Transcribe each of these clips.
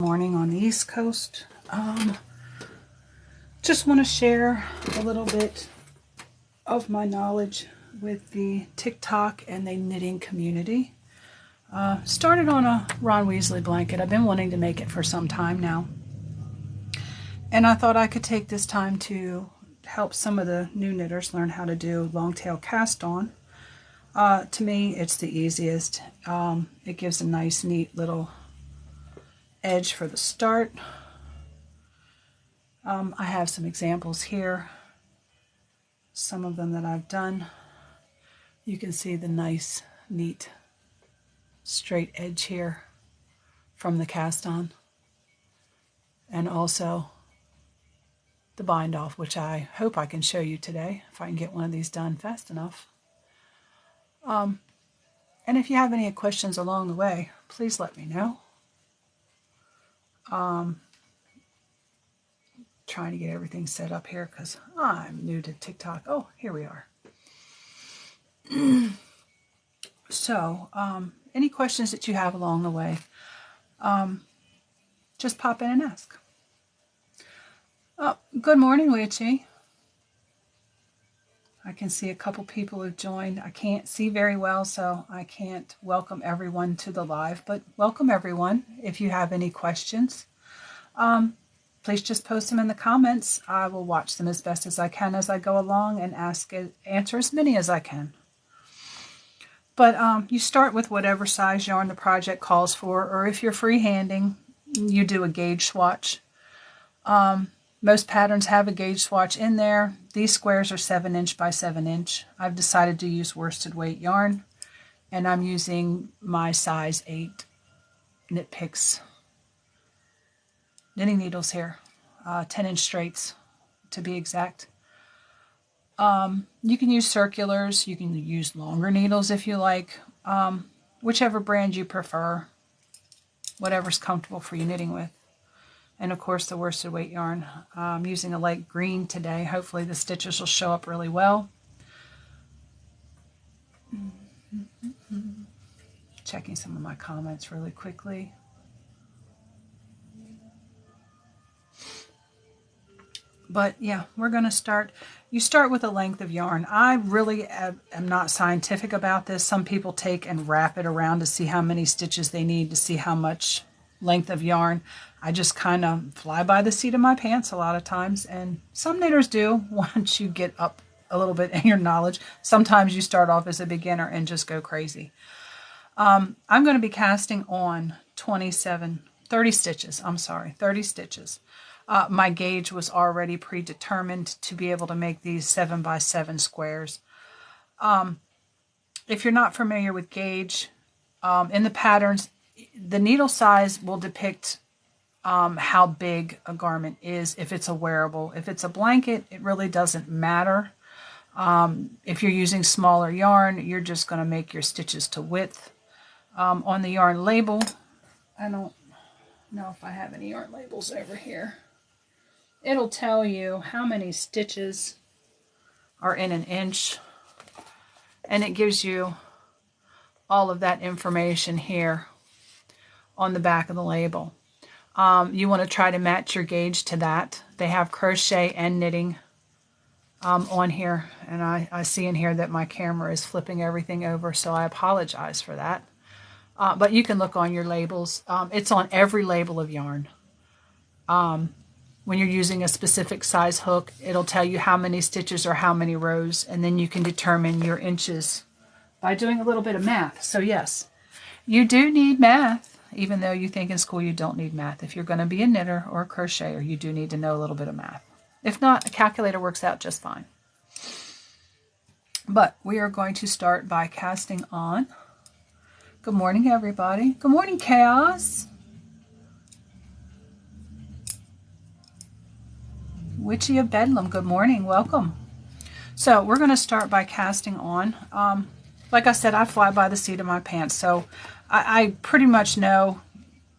Morning on the East Coast. Just want to share a little bit of my knowledge with the TikTok and the knitting community. Started on a Ron Weasley blanket. I've been wanting to make it for some time now. And I thought I could take this time to help some of the new knitters learn how to do long tail cast on. To me, it's the easiest. It gives a nice, neat little edge for the start. I have some examples here, some of them that I've done. You can see the nice, neat, straight edge here from the cast on, and also the bind off, which I hope I can show you today if I can get one of these done fast enough. And if you have any questions along the way, please let me know. Trying to get everything set up here because I'm new to TikTok. Oh, here we are. So, any questions that you have along the way, just pop in and ask. Oh, good morning, Witchy. I can see a couple people have joined. I can't see very well, so I can't welcome everyone to the live, but welcome everyone. If you have any questions, please just post them in the comments. I will watch them as best as I can as I go along and answer as many as I can. But you start with whatever size yarn the project calls for, or if you're freehanding, you do a gauge swatch. Most patterns have a gauge swatch in there. These squares are 7" by 7". I've decided to use worsted weight yarn, and I'm using my size 8 Knit Picks knitting needles here, 10" straights to be exact. You can use circulars, you can use longer needles if you like, whichever brand you prefer, whatever's comfortable for you knitting with. And of course the worsted weight yarn. I'm using a light green today. Hopefully the stitches will show up really well. Checking some of my comments really quickly. But yeah, we're going to start. You start with a length of yarn. I really am not scientific about this. Some people take and wrap it around to see how many stitches they need, to see how much length of yarn. I just kind of fly by the seat of my pants a lot of times, and some knitters do once you get up a little bit in your knowledge. Sometimes you start off as a beginner and just go crazy. I'm going to be casting on 30 stitches. 30 stitches. My gauge was already predetermined to be able to make these 7 by 7 squares. If you're not familiar with gauge, in the patterns, the needle size will depict how big a garment is if it's a wearable. If it's a blanket, it really doesn't matter. If you're using smaller yarn, you're just going to make your stitches to width. On the yarn label, I don't know if I have any yarn labels over here. It'll tell you how many stitches are in an inch, and it gives you all of that information here on the back of the label. You want to try to match your gauge to that. They have crochet and knitting on here, and I see in here that my camera is flipping everything over, so I apologize for that. But you can look on your labels. It's on every label of yarn. When you're using a specific size hook, it'll tell you how many stitches or how many rows, and then you can determine your inches by doing a little bit of math. So yes, you do need math, even though you think in school you don't need math. If you're going to be a knitter or a crocheter, you do need to know a little bit of math. If not, a calculator works out just fine. But we are going to start by casting on. Good morning, everybody. Good morning, Chaos. Witchy of Bedlam, good morning, welcome. So we're going to start by casting on. Like I said, I fly by the seat of my pants, so I pretty much know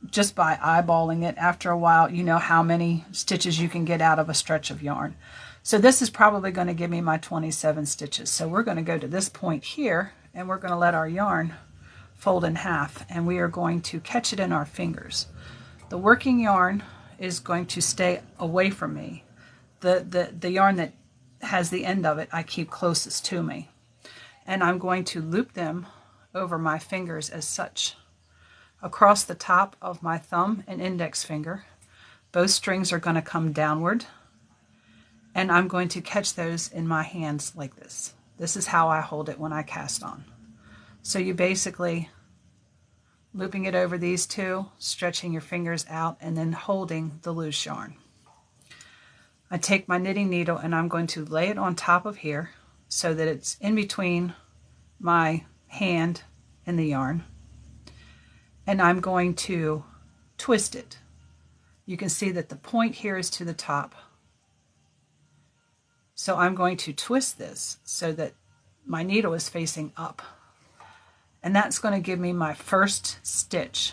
just by eyeballing it after a while, you know how many stitches you can get out of a stretch of yarn. So this is probably going to give me my 27 stitches. So we're going to go to this point here, and we're going to let our yarn fold in half, and we are going to catch it in our fingers. The working yarn is going to stay away from me. The yarn that has the end of it, I keep closest to me. And I'm going to loop them over my fingers as such. Across the top of my thumb and index finger, both strings are going to come downward, and I'm going to catch those in my hands like this. This is how I hold it when I cast on. So you basically looping it over these two, stretching your fingers out, and then holding the loose yarn. I take my knitting needle and I'm going to lay it on top of here so that it's in between my hand and the yarn. And I'm going to twist it. You can see that the point here is to the top. So I'm going to twist this so that my needle is facing up. And that's going to give me my first stitch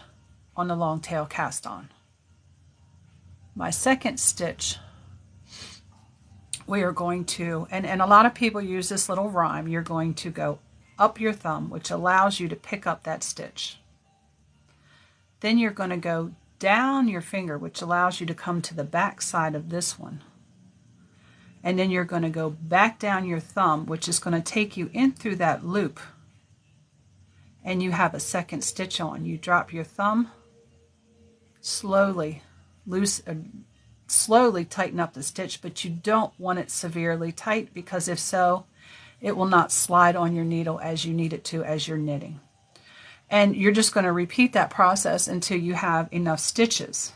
on the long tail cast on. My second stitch, we are going to, and a lot of people use this little rhyme, you're going to go up your thumb, which allows you to pick up that stitch. Then you're going to go down your finger, which allows you to come to the back side of this one. And then you're going to go back down your thumb, which is going to take you in through that loop. And you have a second stitch on. You drop your thumb, slowly tighten up the stitch, but you don't want it severely tight, because if so, it will not slide on your needle as you need it to as you're knitting. And you're just going to repeat that process until you have enough stitches.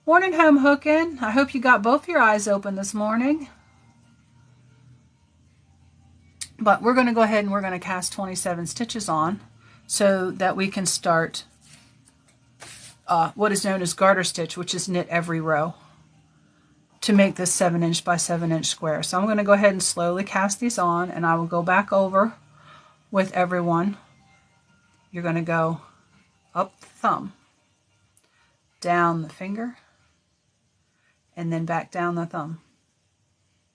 Morning, home hooking. I hope you got both your eyes open this morning. But we're going to go ahead and we're going to cast 27 stitches on so that we can start what is known as garter stitch, which is knit every row, to make this 7" by 7" square. So I'm going to go ahead and slowly cast these on, and I will go back over with everyone. You're going to go up the thumb, down the finger, and then back down the thumb.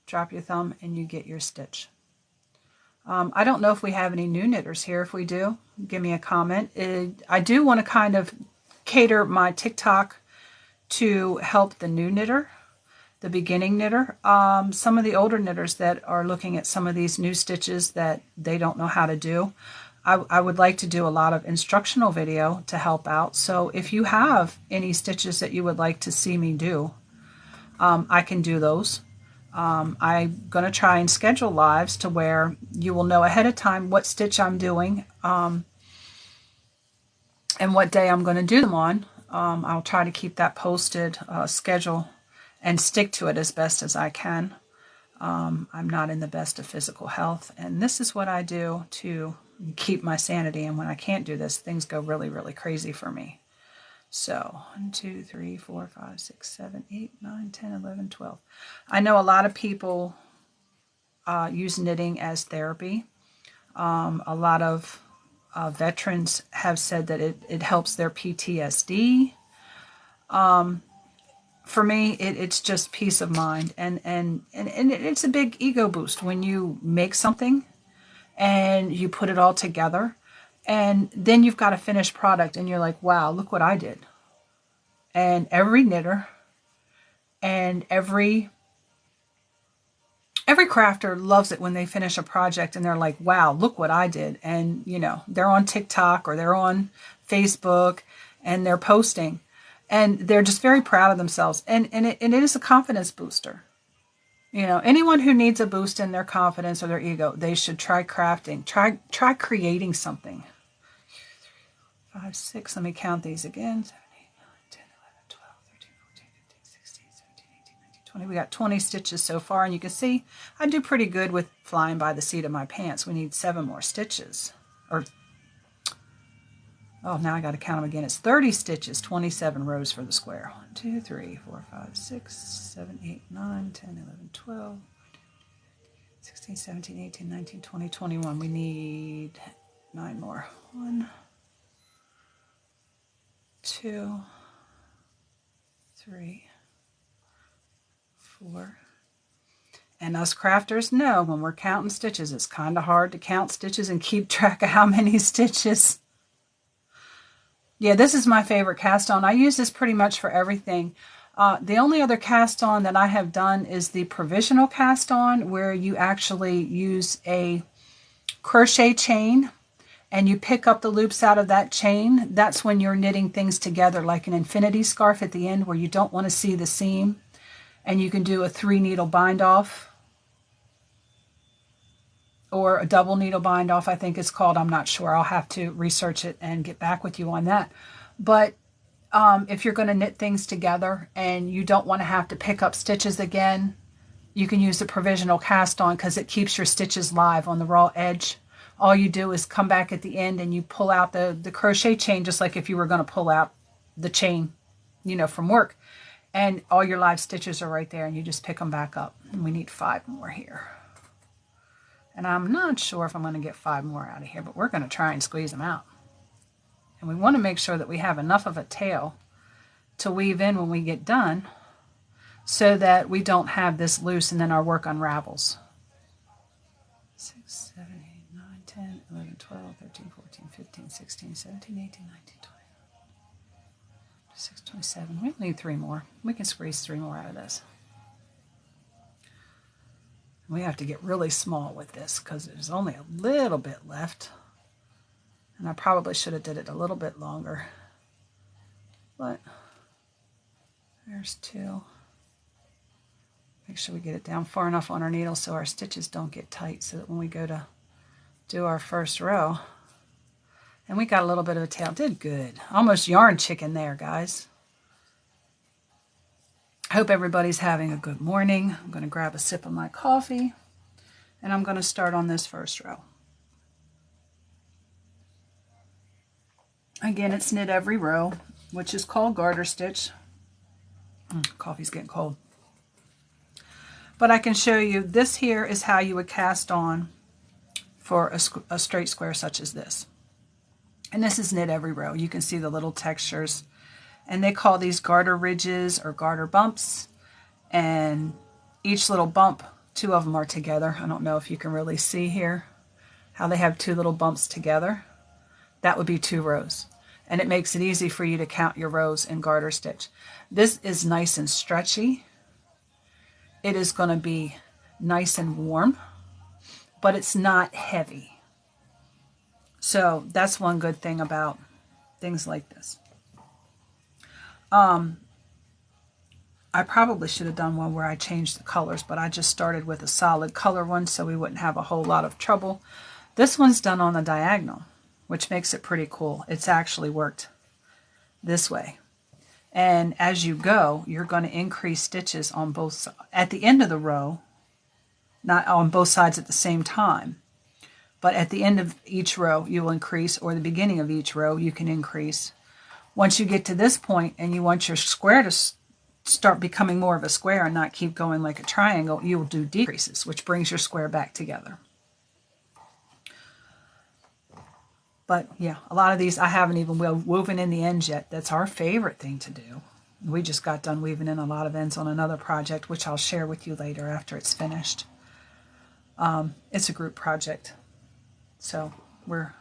Drop your thumb and you get your stitch. I don't know if we have any new knitters here. If we do, give me a comment. I do want to kind of cater my TikTok to help the new knitter, the beginning knitter. Some of the older knitters that are looking at some of these new stitches that they don't know how to do, I would like to do a lot of instructional video to help out. So if you have any stitches that you would like to see me do, I can do those. I'm going to try and schedule lives to where you will know ahead of time what stitch I'm doing and what day I'm going to do them on. I'll try to keep that posted schedule and stick to it as best as I can. I'm not in the best of physical health, and this is what I do to keep my sanity. And when I can't do this, things go really, really crazy for me. So 1, 2, 3, 4, 5, 6, 7, 8, 9, 10, 11, 12. I know a lot of people use knitting as therapy. A lot of veterans have said that it helps their PTSD. For me, it's just peace of mind, and it's a big ego boost when you make something and you put it all together, and then you've got a finished product and you're like, wow, look what I did. And every knitter and every crafter loves it when they finish a project and they're like, wow, look what I did. And you know, they're on TikTok or they're on Facebook and they're posting, and they're just very proud of themselves. And it is a confidence booster. You know, anyone who needs a boost in their confidence or their ego, they should try crafting. Try creating something. 5, 6, let me count these again. 7, 8, 9, 10, 11, 12, 13, 14, 15, 16, 17, 18, 19, 20. We got 20 stitches so far, and you can see I do pretty good with flying by the seat of my pants. We need 7 more stitches. Oh, now I got to count them again. It's 30 stitches, 27 rows for the square. 1, 2, 3, 4, 5, 6, 7, 8, 9, 10, 11, 12, 16, 17, 18, 19, 20, 21. We need 9 more. 1, 2, 3, 4. And us crafters know when we're counting stitches, it's kind of hard to count stitches and keep track of how many stitches. Yeah, this is my favorite cast on. I use this pretty much for everything. The only other cast on that I have done is the provisional cast on, where you actually use a crochet chain and you pick up the loops out of that chain. That's when you're knitting things together, like an infinity scarf at the end where you don't want to see the seam, and you can do a 3 needle bind off or a double needle bind off, I think it's called. I'm not sure. I'll have to research it and get back with you on that. But if you're going to knit things together and you don't want to have to pick up stitches again, you can use the provisional cast on because it keeps your stitches live on the raw edge. All you do is come back at the end and you pull out the crochet chain, just like if you were going to pull out the chain, from work. And all your live stitches are right there, and you just pick them back up. And we need 5 more here. And I'm not sure if I'm going to get 5 more out of here, but we're going to try and squeeze them out. And we want to make sure that we have enough of a tail to weave in when we get done so that we don't have this loose and then our work unravels. 6, 7, 8, 9, 10, 11, 12, 13, 14, 15, 16, 17, 18, 19, 20. 627. We need 3 more. We can squeeze 3 more out of this. We have to get really small with this because there's only a little bit left. And I probably should have did it a little bit longer. But there's 2. Make sure we get it down far enough on our needle so our stitches don't get tight, so that when we go to do our first row, and we got a little bit of a tail. Did good. Almost yarn chicken there, guys. I hope everybody's having a good morning. I'm going to grab a sip of my coffee, and I'm going to start on this first row. Again, it's knit every row, which is called garter stitch. Coffee's getting cold. But I can show you, this here is how you would cast on for a straight square such as this. And this is knit every row. You can see the little textures. And they call these garter ridges or garter bumps. And each little bump, 2 of them are together. I don't know if you can really see here how they have 2 little bumps together. That would be 2 rows. And it makes it easy for you to count your rows in garter stitch. This is nice and stretchy. It is going to be nice and warm, but it's not heavy. So that's one good thing about things like this. I probably should have done one where I changed the colors, but I just started with a solid color one so we wouldn't have a whole lot of trouble. This one's done on the diagonal, which makes it pretty cool. It's actually worked this way. And as you go, you're going to increase stitches on both sides. At the end of the row, not on both sides at the same time, but at the end of each row, you will increase, or the beginning of each row, you can increase. Once you get to this point and you want your square to start becoming more of a square and not keep going like a triangle, you will do decreases, which brings your square back together. But yeah, a lot of these I haven't even woven in the ends yet. That's our favorite thing to do. We just got done weaving in a lot of ends on another project, which I'll share with you later after it's finished. It's a group project. So we're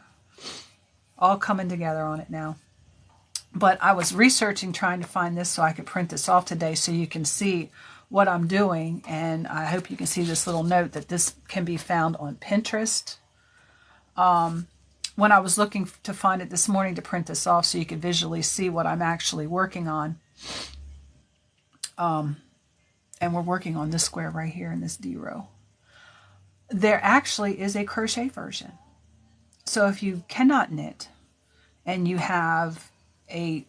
all coming together on it now. But I was researching, trying to find this so I could print this off today so you can see what I'm doing. And I hope you can see this little note that this can be found on Pinterest. When I was looking to find it this morning to print this off so you could visually see what I'm actually working on. And we're working on this square right here in this D row. There actually is a crochet version. So if you cannot knit and you have a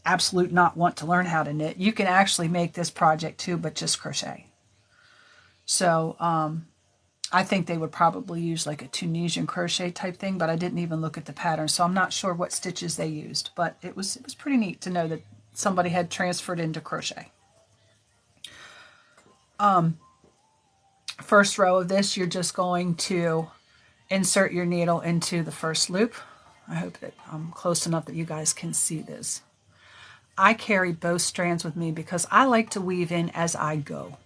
absolute not want to learn how to knit, you can actually make this project too, but just crochet. So I think they would probably use like a Tunisian crochet type thing, but I didn't even look at the pattern, so I'm not sure what stitches they used, but it was pretty neat to know that somebody had transferred into crochet. First row of this, you're just going to insert your needle into the first loop. I hope that I'm close enough that you guys can see this. I carry both strands with me because I like to weave in as I go.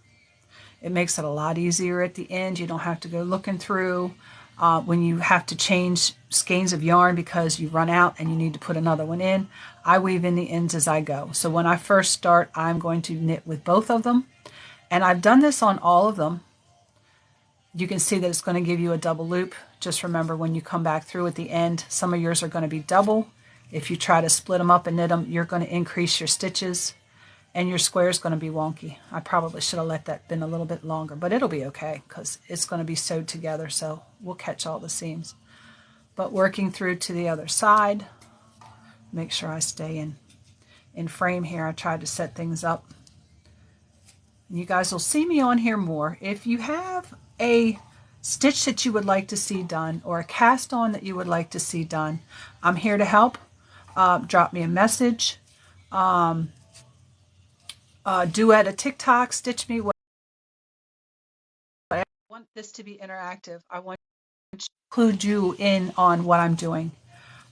It makes it a lot easier at the end. You don't have to go looking through When you have to change skeins of yarn because you run out and you need to put another one in, I weave in the ends as I go. So when I first start, I'm going to knit with both of them. And I've done this on all of them. You can see that it's going to give you a double loop. Just remember, when you come back through at the end, some of yours are going to be double. If you try to split them up and knit them, you're going to increase your stitches and your square is going to be wonky. I probably should have let that been a little bit longer, but it'll be okay because it's going to be sewed together, so we'll catch all the seams. But working through to the other side, make sure I stay in frame here. I tried to set things up. And you guys will see me on here more. If you have a stitch that you would like to see done or a cast on that you would like to see done, I'm here to help. Drop me a message. Duet a TikTok, stitch me. I want this to be interactive. I want to include you in on what I'm doing.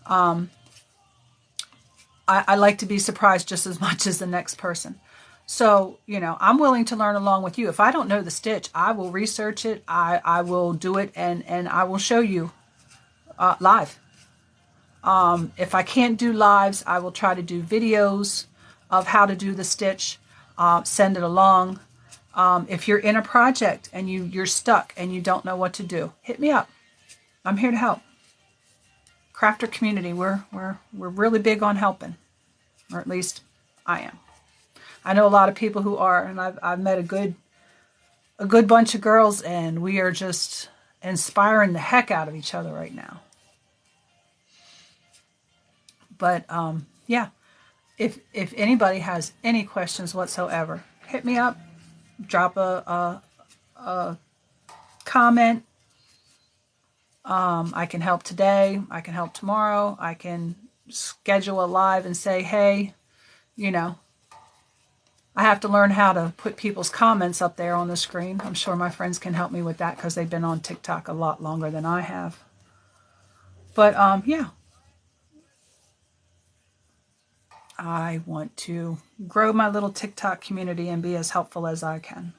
I like to be surprised just as much as the next person. So, I'm willing to learn along with you. If I don't know the stitch, I will research it. I will do it and I will show you live. If I can't do lives, I will try to do videos of how to do the stitch, send it along. If you're in a project and you're stuck and you don't know what to do, hit me up. I'm here to help. Crafter community, we're really big on helping, or at least I am. I know a lot of people who are, and I've met a good bunch of girls, and we are just inspiring the heck out of each other right now. But yeah, if anybody has any questions whatsoever, hit me up, drop a comment. I can help today. I can help tomorrow. I can schedule a live and say, hey, I have to learn how to put people's comments up there on the screen. I'm sure my friends can help me with that because they've been on TikTok a lot longer than I have. But yeah, I want to grow my little TikTok community and be as helpful as I can.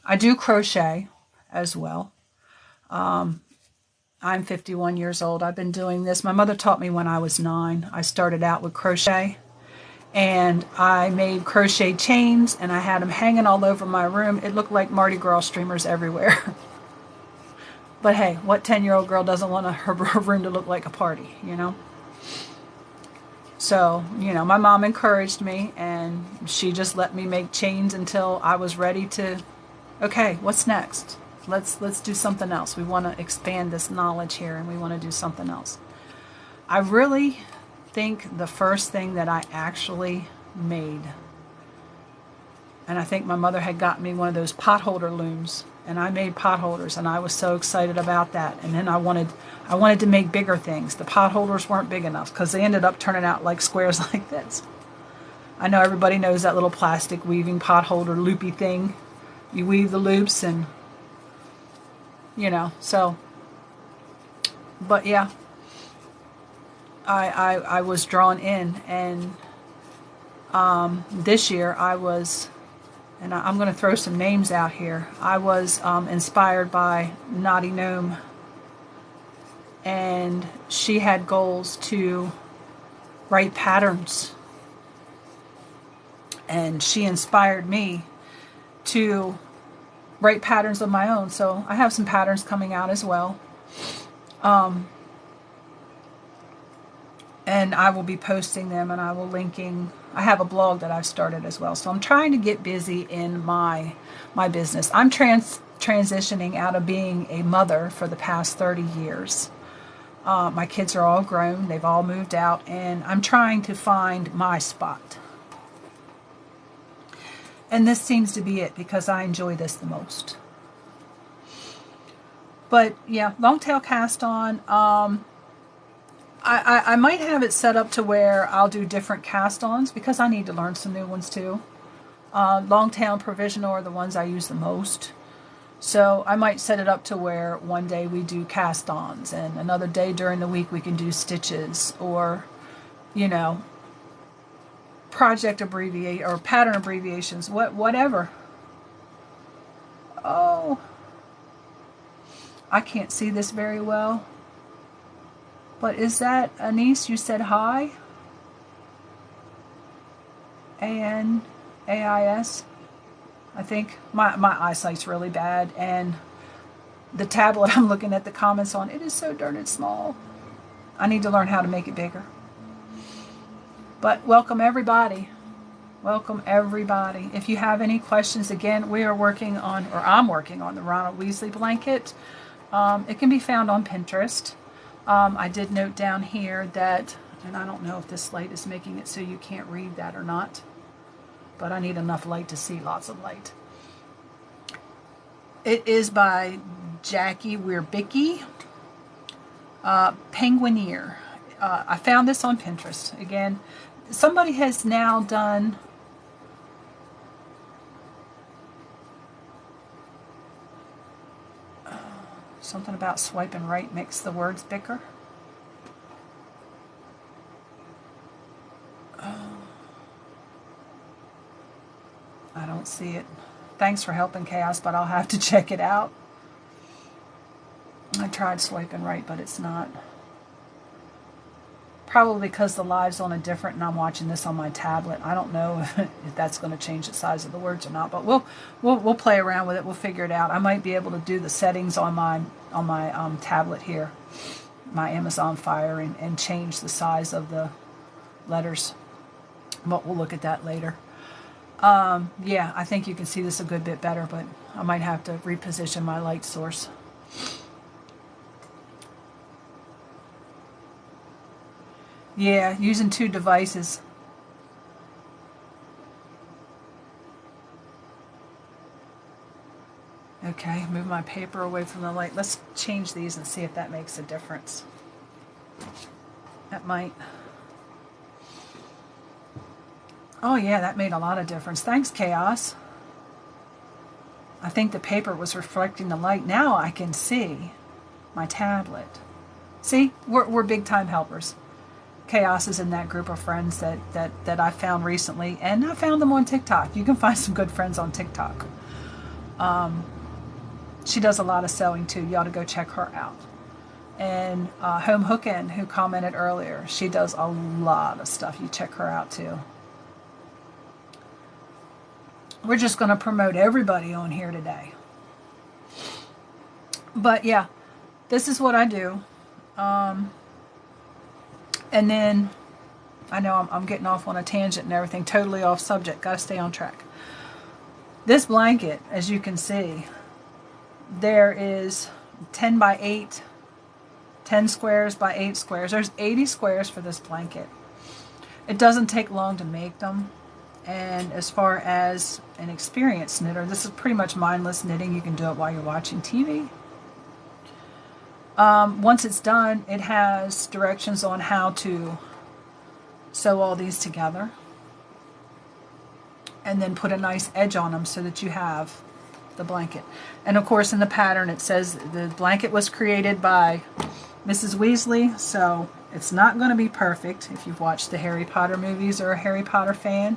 I do crochet as well. I'm 51 years old. I've been doing this. My mother taught me when I was 9. I started out with crochet, and I made crochet chains, and I had them hanging all over my room. It looked like Mardi Gras streamers everywhere. But hey, what 10-year-old girl doesn't want her room to look like a party, So, my mom encouraged me, and she just let me make chains until I was ready to, okay, what's next? Let's do something else. We want to expand this knowledge here, and we want to do something else. I really think the first thing that I actually made, and I think my mother had gotten me one of those pot holder looms, and I made pot holders, and I was so excited about that. And then I wanted to make bigger things. The pot holders weren't big enough because they ended up turning out like squares like this. I know everybody knows that little plastic weaving pot holder loopy thing. You weave the loops and so, but yeah, I was drawn in, and this year I was, and I'm going to throw some names out here. I was inspired by Naughty Gnome, and she had goals to write patterns, and she inspired me to write patterns of my own. So I have some patterns coming out as well. And I will be posting them, and I will I have a blog that I've started as well. So I'm trying to get busy in my business. I'm transitioning out of being a mother for the past 30 years. My kids are all grown. They've all moved out, and I'm trying to find my spot. And this seems to be it because I enjoy this the most. But yeah, long tail cast on. I might have it set up to where I'll do different cast-ons because I need to learn some new ones too. Long tail and provisional are the ones I use the most. So I might set it up to where one day we do cast-ons and another day during the week we can do stitches, or, project abbreviate or pattern abbreviations, whatever. Oh, I can't see this very well. But is that Anise? You said hi? A-N-A-I-S? I think. My eyesight's really bad. And the tablet I'm looking at the comments on, it is so darn small. I need to learn how to make it bigger. But welcome everybody. Welcome everybody. If you have any questions, again, we are working on, or I'm working on the Ronald Weasley blanket. It can be found on Pinterest. I did note down here that, and I don't know if this light is making it so you can't read that or not, but I need enough light to see, lots of light. It is by Jackie Wierbicki, Penguineer. I found this on Pinterest. Again, somebody has now done something about swiping right makes the words bigger. I don't see it. Thanks for helping, Chaos, but I'll have to check it out. I tried swiping right, but it's not. Probably because the live's on a different, and I'm watching this on my tablet. I don't know if that's going to change the size of the words or not, but we'll play around with it. We'll figure it out. I might be able to do the settings on my tablet here, my Amazon Fire, and change the size of the letters. But we'll look at that later. Yeah, I think you can see this a good bit better, but I might have to reposition my light source. Yeah, using two devices. Okay, move my paper away from the light. Let's change these and see if that makes a difference. That might. Oh yeah, that made a lot of difference. Thanks, Chaos. I think the paper was reflecting the light. Now I can see my tablet. See, we're big time helpers. Chaos is in that group of friends that I found recently, and I found them on TikTok. You can find some good friends on TikTok. She does a lot of sewing too. You ought to go check her out. And Home Hookin', who commented earlier, she does a lot of stuff. You check her out too. We're just going to promote everybody on here today. But yeah, this is what I do. And then, I know I'm getting off on a tangent and everything, totally off subject, got to stay on track. This blanket, as you can see, there is 10 by 8, 10 squares by 8 squares. There's 80 squares for this blanket. It doesn't take long to make them. And as far as an experienced knitter, this is pretty much mindless knitting. You can do it while you're watching TV. Once it's done, it has directions on how to sew all these together and then put a nice edge on them so that you have the blanket. And of course in the pattern it says the blanket was created by Mrs. Weasley, so it's not going to be perfect if you've watched the Harry Potter movies or a Harry Potter fan.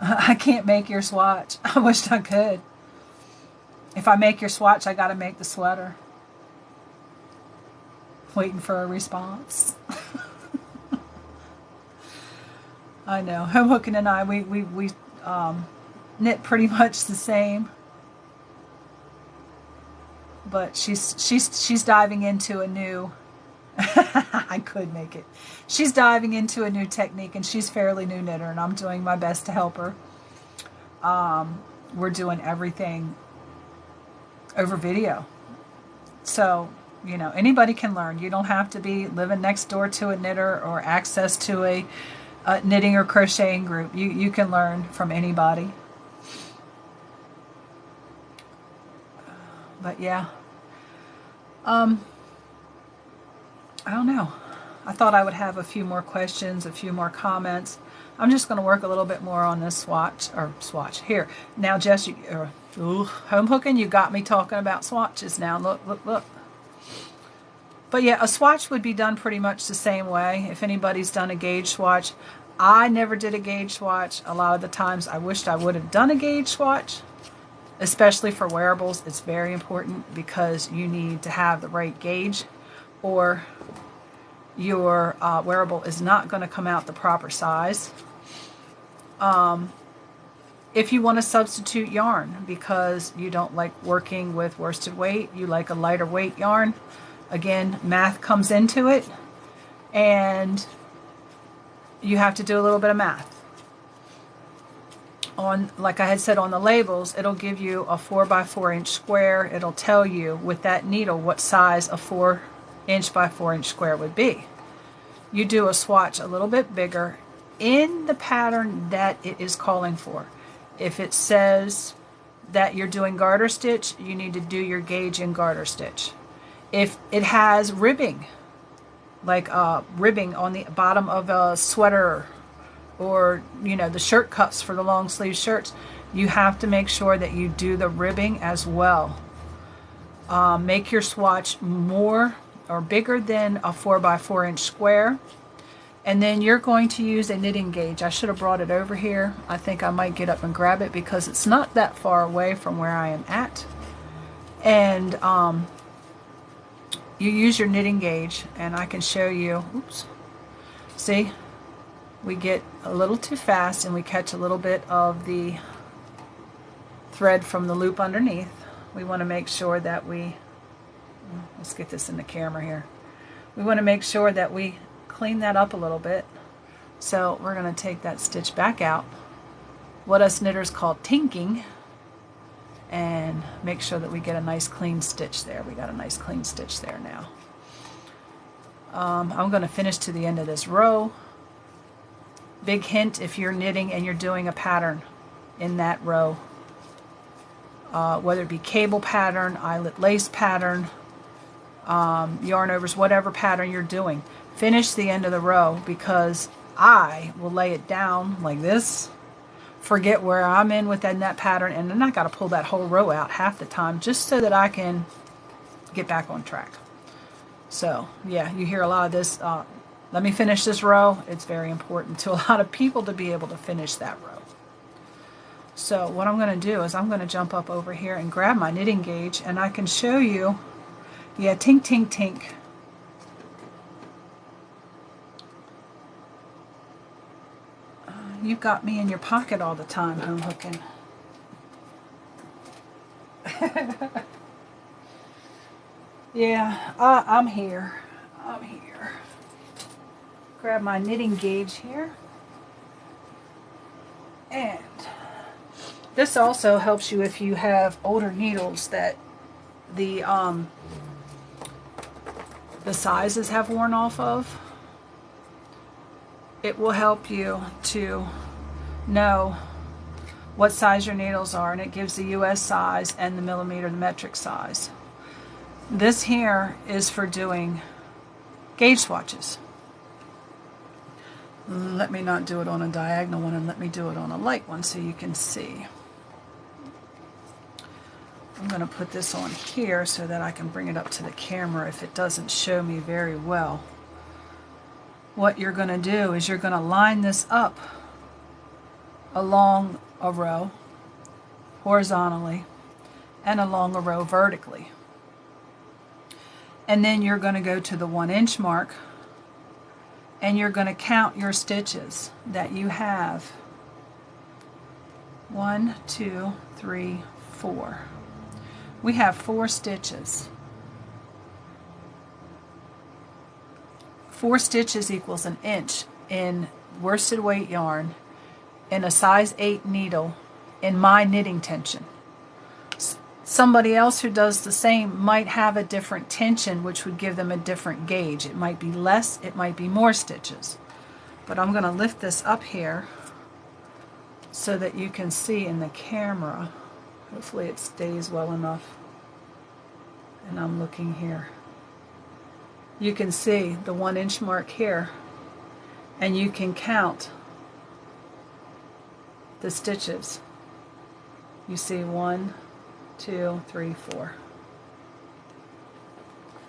I can't make your swatch. I wished I could. If I make your swatch, I got to make the sweater. Waiting for a response. I know. Home Hookin' and I, we knit pretty much the same. But she's diving into a new. I could make it. She's diving into a new technique, and she's fairly new knitter, and I'm doing my best to help her. We're doing everything over video. So, you know, anybody can learn. You don't have to be living next door to a knitter or access to a knitting or crocheting group. You can learn from anybody. But yeah. I don't know. I thought I would have a few more questions, a few more comments. I'm just going to work a little bit more on this swatch. Here. Now, Jess, Home Hookin', you got me talking about swatches now. Look. But yeah, a swatch would be done pretty much the same way. If anybody's done a gauge swatch, I never did a gauge swatch. A lot of the times I wished I would have done a gauge swatch, especially for wearables. It's very important because you need to have the right gauge, or your wearable is not going to come out the proper size. If you want to substitute yarn because you don't like working with worsted weight, you like a lighter weight yarn, again, math comes into it, and you have to do a little bit of math. Like I had said on the labels, it'll give you a 4x4 inch square. It'll tell you with that needle what size a 4 inch by 4 inch square would be. You do a swatch a little bit bigger in the pattern that it is calling for. If it says that you're doing garter stitch, you need to do your gauge in garter stitch. If it has ribbing, like ribbing on the bottom of a sweater, or you know, the shirt cuffs for the long sleeve shirts, you have to make sure that you do the ribbing as well. Make your swatch more or bigger than a 4x4 inch square. And then you're going to use a knitting gauge. I should have brought it over here. I think I might get up and grab it because it's not that far away from where I am at. And you use your knitting gauge, and I can show you. Oops. See, we get a little too fast and we catch a little bit of the thread from the loop underneath. We want to make sure that let's get this in the camera here. We want to make sure that we clean that up a little bit. So we're going to take that stitch back out, what us knitters call tinking, and make sure that we get a nice clean stitch there. We got a nice clean stitch there now. I'm going to finish to the end of this row. Big hint if you're knitting and you're doing a pattern in that row, whether it be cable pattern, eyelet lace pattern, yarn overs, whatever pattern you're doing, finish the end of the row, because I will lay it down like this, forget where I'm in with that pattern, and then I got to pull that whole row out half the time just so that I can get back on track. So yeah, you hear a lot of this, let me finish this row. It's very important to a lot of people to be able to finish that row. So what I'm going to do is I'm going to jump up over here and grab my knitting gauge, and I can show you, yeah, tink, tink, tink. You've got me in your pocket all the time, home hooking. Yeah, I'm here. I'm here. Grab my knitting gauge here. And this also helps you if you have older needles that the sizes have worn off of. It will help you to know what size your needles are, and it gives the US size and the millimeter, the metric size. This here is for doing gauge swatches. Let me not do it on a diagonal one, and let me do it on a light one so you can see. I'm going to put this on here so that I can bring it up to the camera if it doesn't show me very well. What you're going to do is you're going to line this up along a row horizontally and along a row vertically. And then you're going to go to the 1 inch mark, and you're going to count your stitches that you have. 1, 2, 3, 4. We have 4 stitches. 4 stitches equals an inch in worsted weight yarn in a size 8 needle in my knitting tension. Somebody else who does the same might have a different tension, which would give them a different gauge. It might be less, it might be more stitches. But I'm going to lift this up here so that you can see in the camera. Hopefully it stays well enough. And I'm looking here. You can see the 1 inch mark here, and you can count the stitches. You see 1, 2, 3, 4.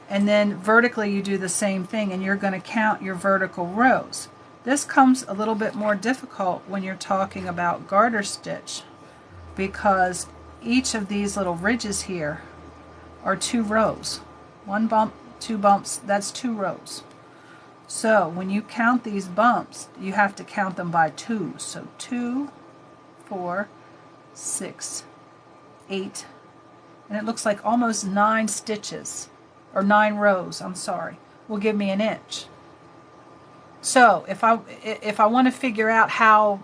And then vertically you do the same thing, and you're going to count your vertical rows. This comes a little bit more difficult when you're talking about garter stitch, because each of these little ridges here are 2 rows. 1 bump, 2 bumps, that's 2 rows. So when you count these bumps, you have to count them by 2. So 2, 4, 6, 8, and it looks like almost 9 stitches, or 9 rows, I'm sorry, will give me an inch. So if I want to figure out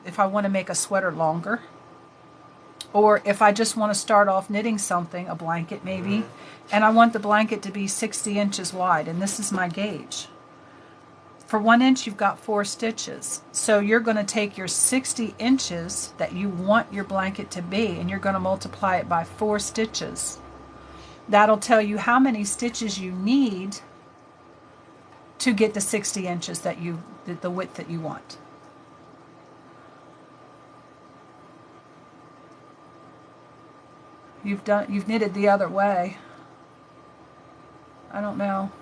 if I want to make a sweater longer, or if I just want to start off knitting something, a blanket maybe, and I want the blanket to be 60 inches wide, and this is my gauge. For 1 inch, you've got 4 stitches. So you're going to take your 60 inches that you want your blanket to be, and you're going to multiply it by 4 stitches. That'll tell you how many stitches you need to get the 60 inches that the width that you want. You've knitted the other way. I don't know.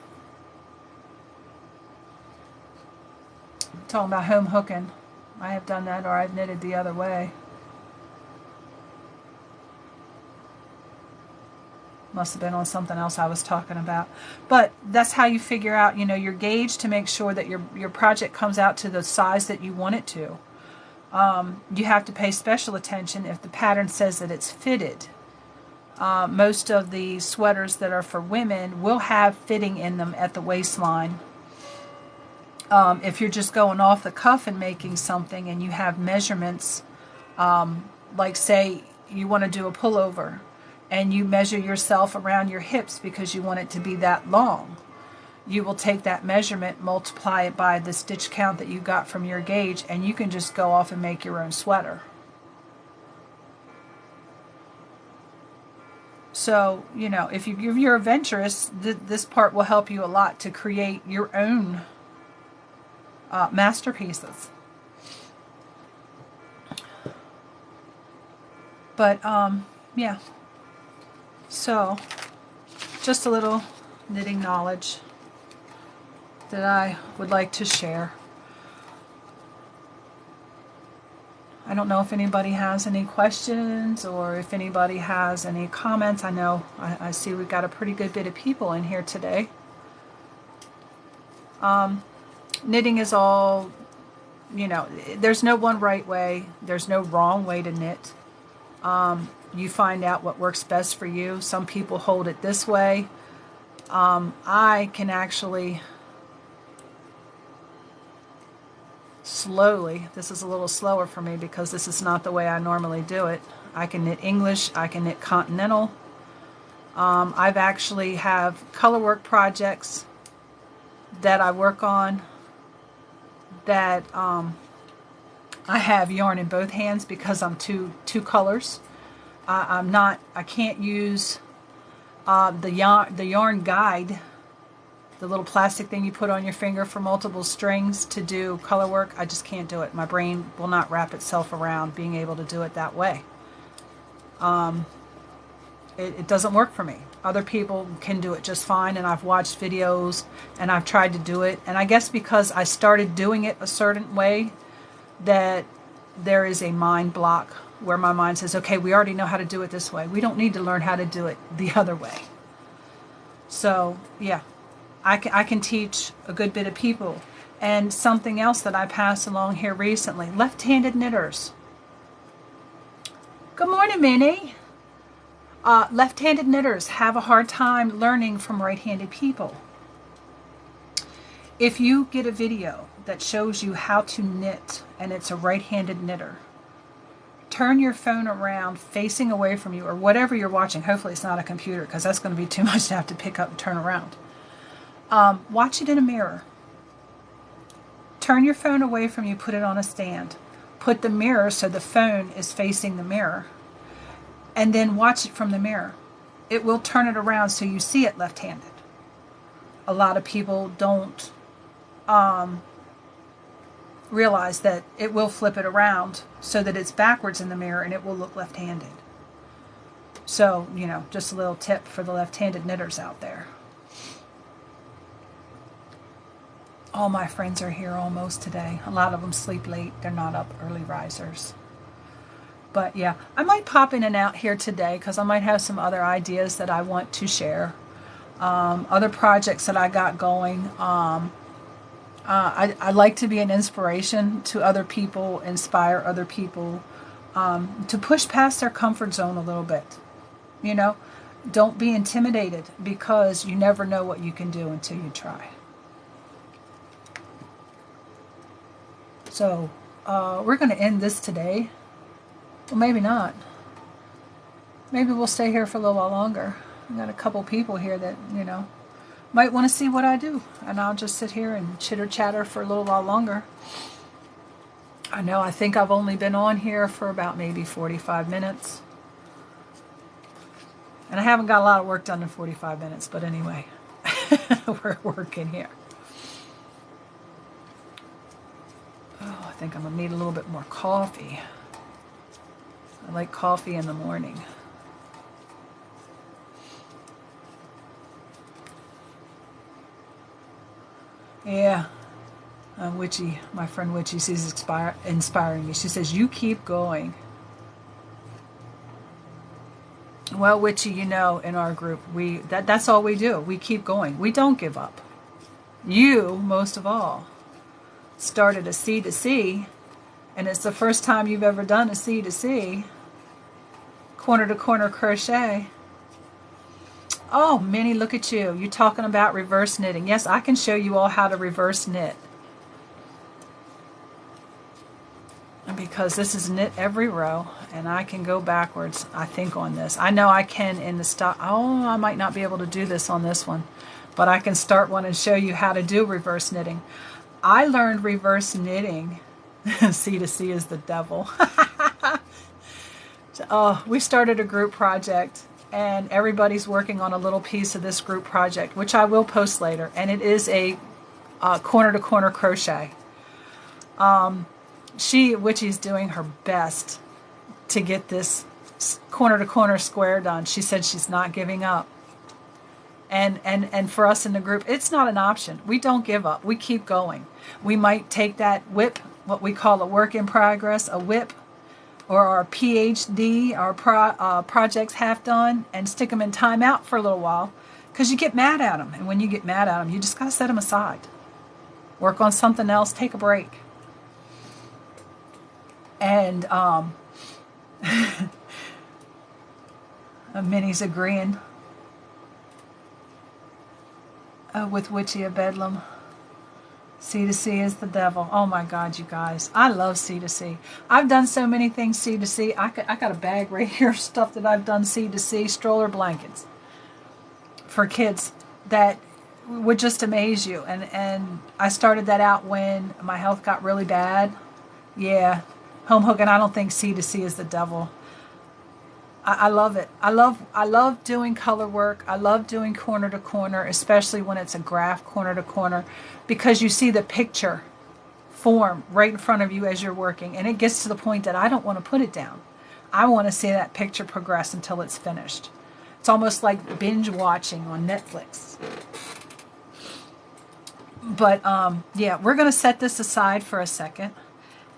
I'm talking about home hooking. I have done that, or I've knitted the other way. Must have been on something else I was talking about. But that's how you figure out, your gauge to make sure that your project comes out to the size that you want it to. You have to pay special attention if the pattern says that it's fitted. Most of the sweaters that are for women will have fitting in them at the waistline. If you're just going off the cuff and making something and you have measurements, like say you want to do a pullover, and you measure yourself around your hips because you want it to be that long, you will take that measurement, multiply it by the stitch count that you got from your gauge, and you can just go off and make your own sweater. So, if you're adventurous, this part will help you a lot to create your own masterpieces. But, yeah. So, just a little knitting knowledge that I would like to share. I don't know if anybody has any questions or if anybody has any comments. I know I see we've got a pretty good bit of people in here today. Knitting is all, there's no one right way. There's no wrong way to knit. You find out what works best for you. Some people hold it this way. I can actually slowly, this is a little slower for me because this is not the way I normally do it. I can knit English, I can knit continental. I've actually have color work projects that I work on that I have yarn in both hands because I'm two colors. I can't use the yarn guide, the little plastic thing you put on your finger for multiple strings to do color work. I just can't do it. My brain will not wrap itself around being able to do it that way. It doesn't work for me. Other people can do it just fine, and I've watched videos and I've tried to do it, and I guess because I started doing it a certain way, that there is a mind block where my mind says, okay, we already know how to do it this way. We don't need to learn how to do it the other way. So, yeah, I can teach a good bit of people. And something else that I passed along here recently, left-handed knitters. Good morning, Minnie. Left-handed knitters have a hard time learning from right-handed people. If you get a video that shows you how to knit and it's a right-handed knitter, turn your phone around facing away from you, or whatever you're watching. Hopefully it's not a computer, because that's going to be too much to have to pick up and turn around. Watch it in a mirror. Turn your phone away from you, put it on a stand. Put the mirror so the phone is facing the mirror. And then watch it from the mirror. It will turn it around so you see it left-handed. A lot of people don't realize that it will flip it around so that it's backwards in the mirror and it will look left-handed. So, just a little tip for the left-handed knitters out there. All my friends are here almost today. A lot of them sleep late. They're not up early risers. But yeah, I might pop in and out here today because I might have some other ideas that I want to share. Other projects that I got going. I like to be an inspiration to other people, inspire other people to push past their comfort zone a little bit. You know, don't be intimidated because you never know what you can do until you try. So we're going to end this today. Well, maybe not. Maybe we'll stay here for a little while longer. I got a couple people here that, you know, might want to see what I do. And I'll just sit here and chitter chatter for a little while longer. I think I've only been on here for about maybe 45 minutes. And I haven't got a lot of work done in 45 minutes. But anyway, we're working here. Oh, I think I'm going to need a little bit more coffee. I like coffee in the morning. Yeah. Witchy, my friend Witchy, she's inspiring me. She says, you keep going. Well, Witchy, you know, in our group, that's all we do. We keep going. We don't give up. You, most of all, started a C to C, and it's the first time you've ever done a C to C, corner to corner crochet. Oh, Minnie, look at you. You're talking about reverse knitting. Yes, I can show you all how to reverse knit. Because this is knit every row, and I can go backwards, I think, on this. I know I can in the stock. Oh, I might not be able to do this on this one, but I can start one and show you how to do reverse knitting. I learned reverse knitting. C to C is the devil. We started a group project, and everybody's working on a little piece of this group project, which I will post later, and it is a corner to corner crochet. Witchy's doing her best to get this corner to corner square done. She said she's not giving up. And for us in the group, it's not an option. We don't give up. We keep going. We might take that WIP, what we call a work in progress, a WIP, or our PhD, our projects half done, and stick them in timeout for a little while because you get mad at them. And when you get mad at them, you just got to set them aside. Work on something else. Take a break. And Minnie's agreeing with Witchy of Bedlam. C to C is the devil. Oh my God, you guys. I love C to C. I've done so many things C to C. I got a bag right here of stuff that I've done C to C, stroller blankets for kids that would just amaze you. And I started that out when my health got really bad. Yeah. Home hooking, I don't think C to C is the devil. I love it. I love doing color work. I love doing corner to corner, especially when it's a graph corner to corner, because you see the picture form right in front of you as you're working, and it gets to the point that I don't want to put it down. I want to see that picture progress until it's finished. It's almost like binge watching on Netflix. But yeah, we're going to set this aside for a second.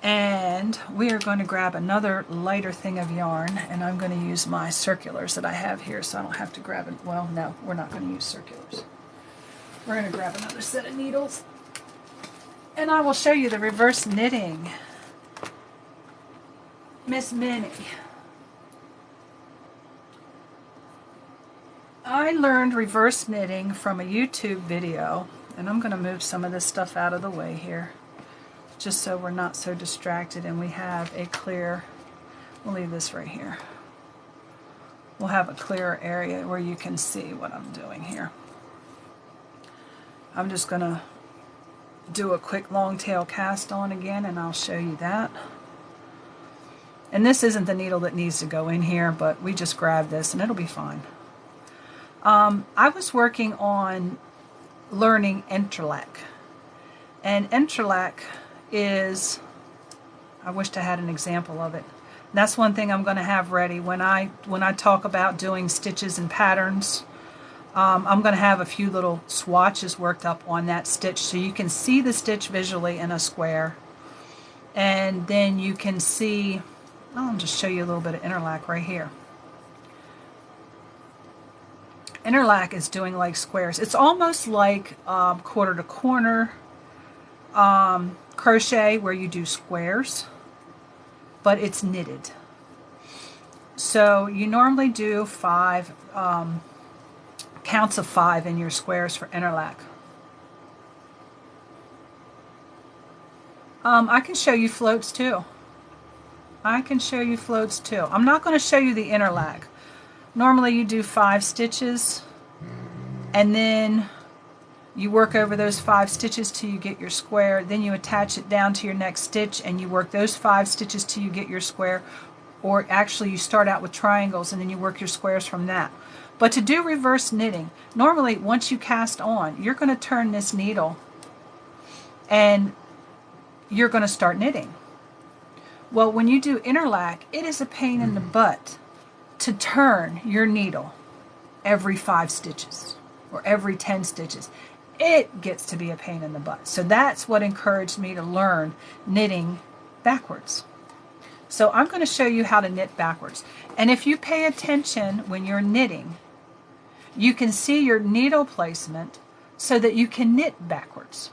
And we are going to grab another lighter thing of yarn, and I'm going to use my circulars that I have here so I don't have to grab it. Well, no, we're not going to use circulars. We're going to grab another set of needles, and I will show you the reverse knitting. Miss Minnie. I learned reverse knitting from a YouTube video, and I'm going to move some of this stuff out of the way here, just so we're not so distracted and we have a clear, we'll leave this right here. We'll have a clear area where you can see what I'm doing here. I'm just going to do a quick long tail cast on again, and I'll show you that. And this isn't the needle that needs to go in here, but we just grab this and it'll be fine. I was working on learning interlac. And interlac is, I wished I had an example of it. That's one thing I'm going to have ready when I talk about doing stitches and patterns. I'm going to have a few little swatches worked up on that stitch so you can see the stitch visually in a square. And then you can see, I'll just show you a little bit of interlac right here. Interlac is doing like squares. It's almost like quarter to corner crochet where you do squares, but it's knitted. So you normally do 5 counts of 5 in your squares for interlac. I can show you floats too. I can show you floats too. I'm not going to show you the interlac. Normally you do 5 stitches and then you work over those 5 stitches till you get your square. Then you attach it down to your next stitch and you work those 5 stitches till you get your square. Or actually you start out with triangles and then you work your squares from that. But to do reverse knitting, normally once you cast on, you're going to turn this needle and you're going to start knitting. Well, when you do interlac, it is a pain in the butt to turn your needle every 5 stitches or every 10 stitches. It gets to be a pain in the butt. So that's what encouraged me to learn knitting backwards. So I'm going to show you how to knit backwards. And if you pay attention when you're knitting, you can see your needle placement so that you can knit backwards.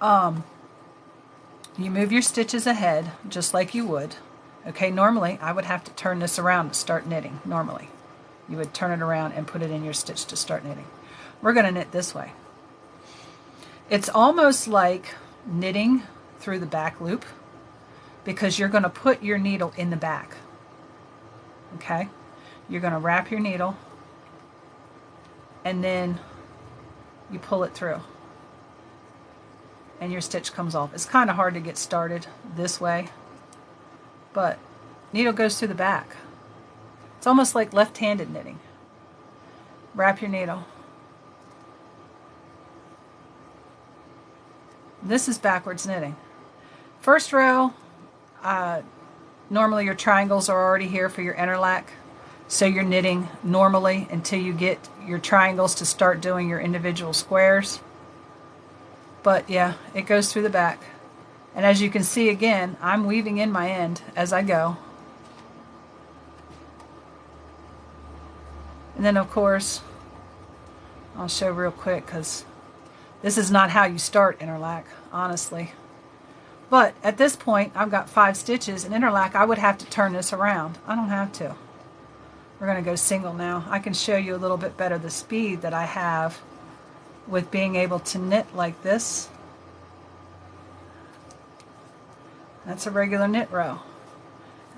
You move your stitches ahead just like you would. Okay, normally I would have to turn this around to start knitting. Normally you would turn it around and put it in your stitch to start knitting. We're going to knit this way. It's almost like knitting through the back loop because you're going to put your needle in the back. Okay, you're going to wrap your needle and then you pull it through and your stitch comes off. It's kind of hard to get started this way, but needle goes through the back. It's almost like left-handed knitting. Wrap your needle. This is backwards knitting. First row, normally your triangles are already here for your interlac, so you're knitting normally until you get your triangles to start doing your individual squares. But yeah, it goes through the back. And as you can see again, I'm weaving in my end as I go. And then of course, I'll show real quick because this is not how you start interlac, honestly. But at this point, I've got 5 stitches. In interlac, I would have to turn this around. I don't have to. We're going to go single now. I can show you a little bit better the speed that I have with being able to knit like this. That's a regular knit row.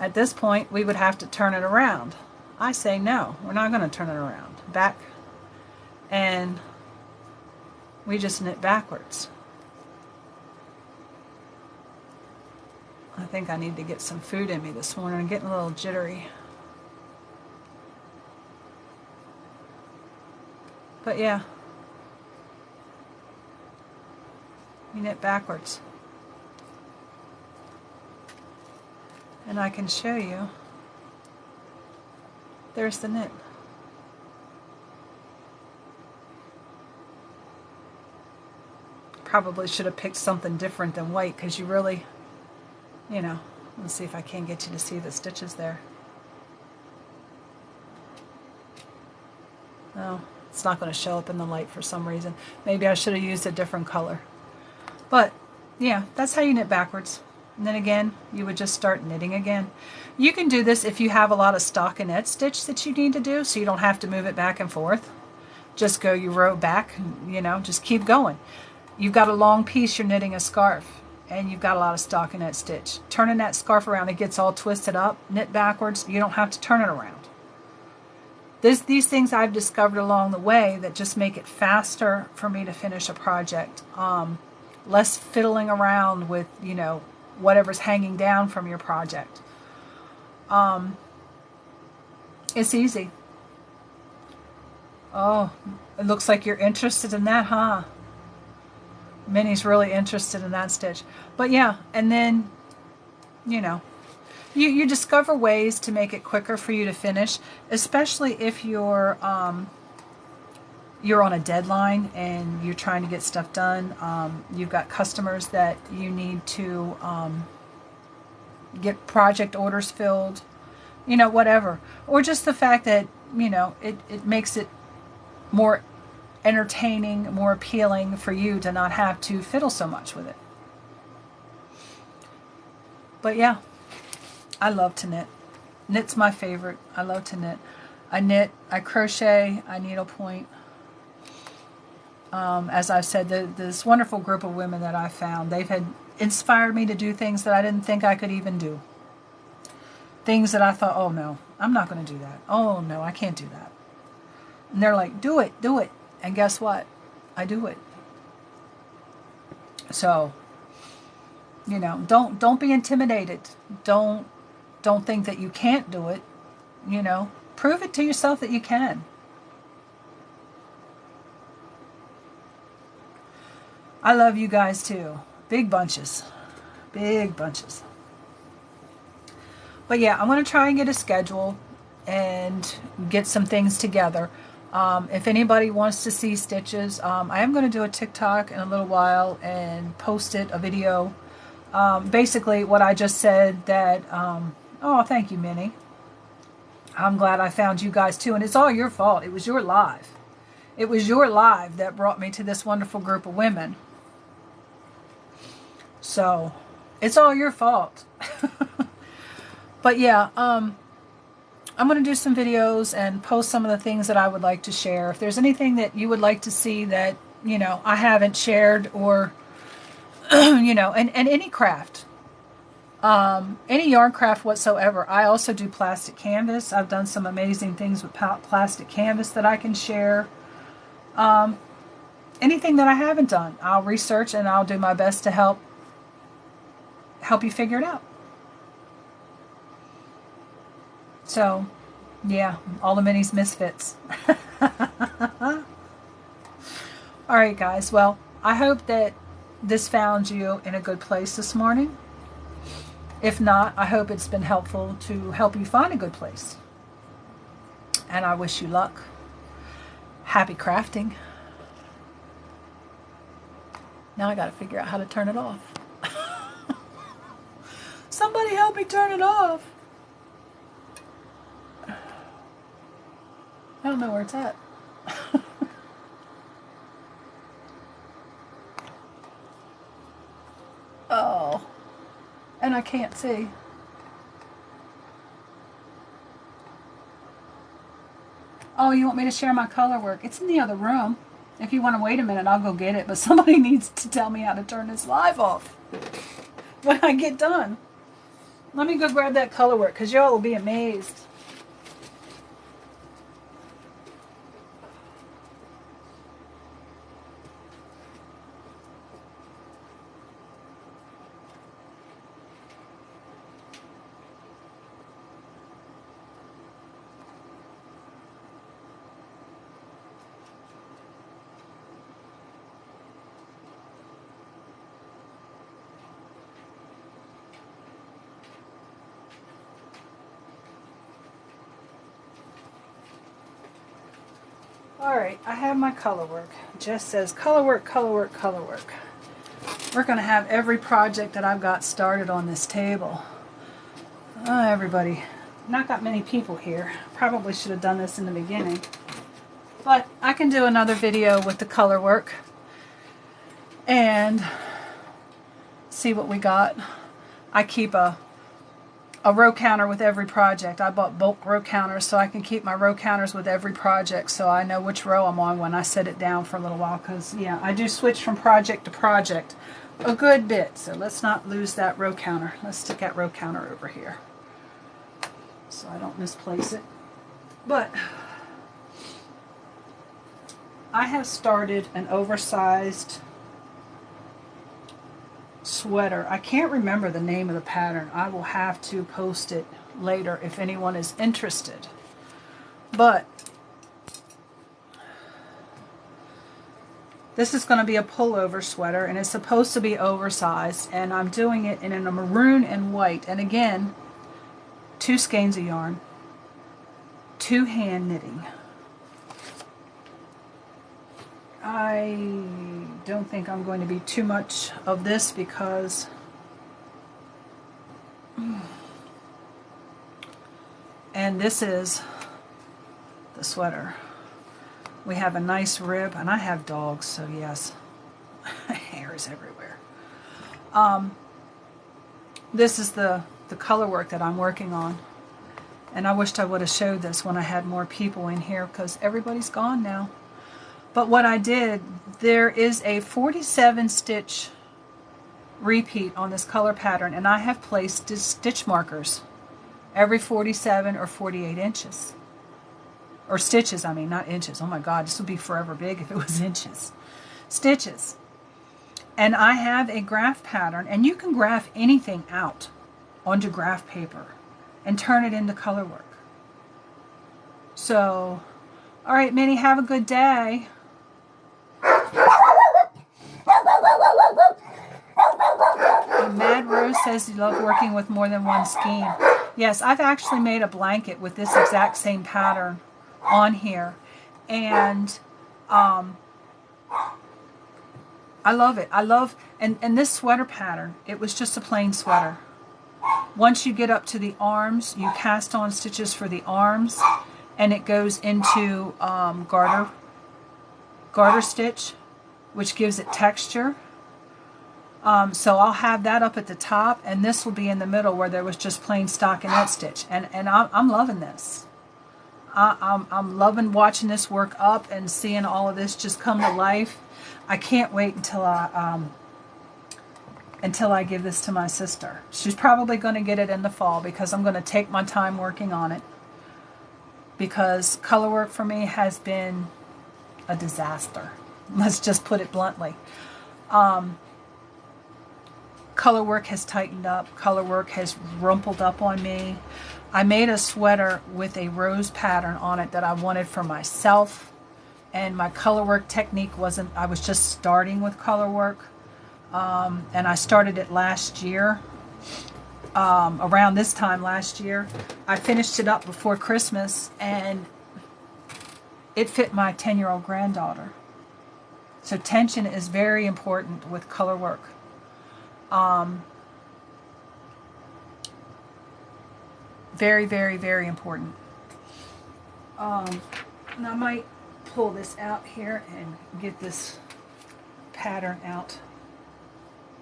At this point, we would have to turn it around. I say no, we're not going to turn it around. Back, and we just knit backwards. I think I need to get some food in me this morning. I'm getting a little jittery. But yeah, you knit backwards. And I can show you. There's the knit. Probably should have picked something different than white because you really, you know, let's see if I can get you to see the stitches there. No, it's not going to show up in the light for some reason. Maybe I should have used a different color. But yeah, that's how you knit backwards. And then again, you would just start knitting again. You can do this if you have a lot of stockinette stitch that you need to do, so you don't have to move it back and forth. Just go, you row back, you know, just keep going. You've got a long piece, you're knitting a scarf, and you've got a lot of stockinette stitch. Turning that scarf around, it gets all twisted up, knit backwards, you don't have to turn it around. These things I've discovered along the way that just make it faster for me to finish a project. Less fiddling around with, you know, whatever's hanging down from your project. It's easy. Oh, it looks like you're interested in that, huh? Minnie's really interested in that stitch. But yeah, and then, you know, you discover ways to make it quicker for you to finish, especially if you're on a deadline and you're trying to get stuff done. You've got customers that you need to get project orders filled, whatever. Or just the fact that, it makes it more entertaining, more appealing for you to not have to fiddle so much with it. But yeah, I love to knit. Knit's my favorite. I love to knit. I knit, I crochet, I needlepoint. As I've said, this wonderful group of women that I found, they've had inspired me to do things that I didn't think I could even do. Things that I thought, oh no, I'm not going to do that. Oh no, I can't do that. And they're like, do it, do it. And guess what? I do it. So, don't be intimidated. Don't think that you can't do it. Prove it to yourself that you can. I love you guys too. Big bunches. Big bunches. But yeah, I'm going to try and get a schedule and get some things together. If anybody wants to see stitches, I am going to do a TikTok in a little while and post it, a video. Basically what I just said that, oh, thank you, Minnie. I'm glad I found you guys too. And it's all your fault. It was your live. It was your live that brought me to this wonderful group of women. So it's all your fault. But yeah, I'm going to do some videos and post some of the things that I would like to share. If there's anything that you would like to see that, I haven't shared, or, and any craft, any yarn craft whatsoever. I also do plastic canvas. I've done some amazing things with plastic canvas that I can share. Anything that I haven't done, I'll research and I'll do my best to help you figure it out. So, yeah, all the minis misfits. All right, guys. Well, I hope that this found you in a good place this morning. If not, I hope it's been helpful to help you find a good place. And I wish you luck. Happy crafting. Now I got to figure out how to turn it off. Somebody help me turn it off. I don't know where it's at. Oh. And I can't see. Oh, you want me to share my color work? It's in the other room. If you want to wait a minute, I'll go get it. But somebody needs to tell me how to turn this live off when I get done. Let me go grab that color work, because y'all will be amazed. Alright, I have my color work. It just says color work, color work, color work. We're going to have every project that I've got started on this table. Everybody, not got many people here. Probably should have done this in the beginning. But I can do another video with the color work and see what we got. I keep a row counter with every project. I bought bulk row counters so I can keep my row counters with every project, so I know which row I'm on when I set it down for a little while, because yeah, I do switch from project to project a good bit, so let's not lose that row counter. Let's stick that row counter over here so I don't misplace it. But I have started an oversized sweater. I can't remember the name of the pattern. I will have to post it later if anyone is interested. But this is going to be a pullover sweater, and it's supposed to be oversized, and I'm doing it in a maroon and white. And again, 2 skeins of yarn, 2 hand knitting. I don't think I'm going to be too much of this because and this is the sweater. We have a nice rib, and I have dogs, so yes, hair is everywhere. This is the color work that I'm working on. And I wished I would have showed this when I had more people in here because everybody's gone now. But what I did, there is a 47 stitch repeat on this color pattern, and I have placed stitch markers every 47 or 48 inches. Or stitches, I mean, not inches. Oh my God, this would be forever big if it was inches. Stitches. And I have a graph pattern, and you can graph anything out onto graph paper and turn it into color work. So, all right, Minnie, have a good day. And Mad Rose says you love working with more than one skein. Yes, I've actually made a blanket with this exact same pattern on here, and I love it. I love, and this sweater pattern, it was just a plain sweater. Once you get up to the arms, you cast on stitches for the arms, and it goes into garter stitch, which gives it texture. So I'll have that up at the top, and this will be in the middle where there was just plain stockinette stitch, and I'm loving this. I'm loving watching this work up and seeing all of this just come to life. I can't wait until I give this to my sister. She's probably going to get it in the fall because I'm going to take my time working on it, because color work for me has been a disaster. Let's just put it bluntly. Color work has tightened up. Color work has rumpled up on me. I made a sweater with a rose pattern on it that I wanted for myself, and my color work technique wasn't, I was just starting with color work, and I started it last year, around this time last year. I finished it up before Christmas, and it fit my 10-year-old granddaughter. So tension is very important with color work. Very, very, very important. And I might pull this out here and get this pattern out.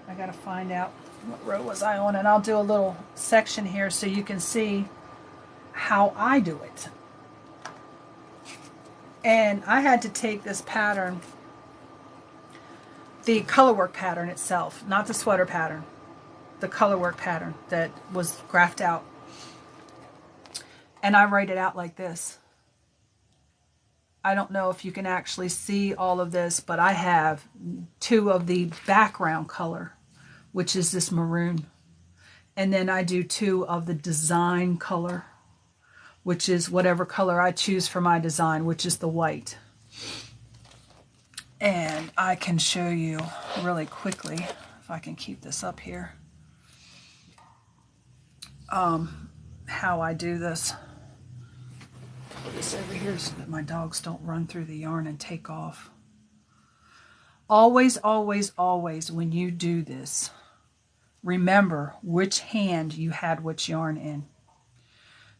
I gotta find out what row was I on, and I'll do a little section here so you can see how I do it. And I had to take this pattern, the color work pattern itself, not the sweater pattern, the color work pattern that was graphed out, and I write it out like this. I don't know if you can actually see all of this, but I have 2 of the background color, which is this maroon, and then I do 2 of the design color, which is whatever color I choose for my design, which is the white. And I can show you really quickly, if I can keep this up here, how I do this. Put this over here so that my dogs don't run through the yarn and take off. Always, always, always, when you do this, remember which hand you had which yarn in.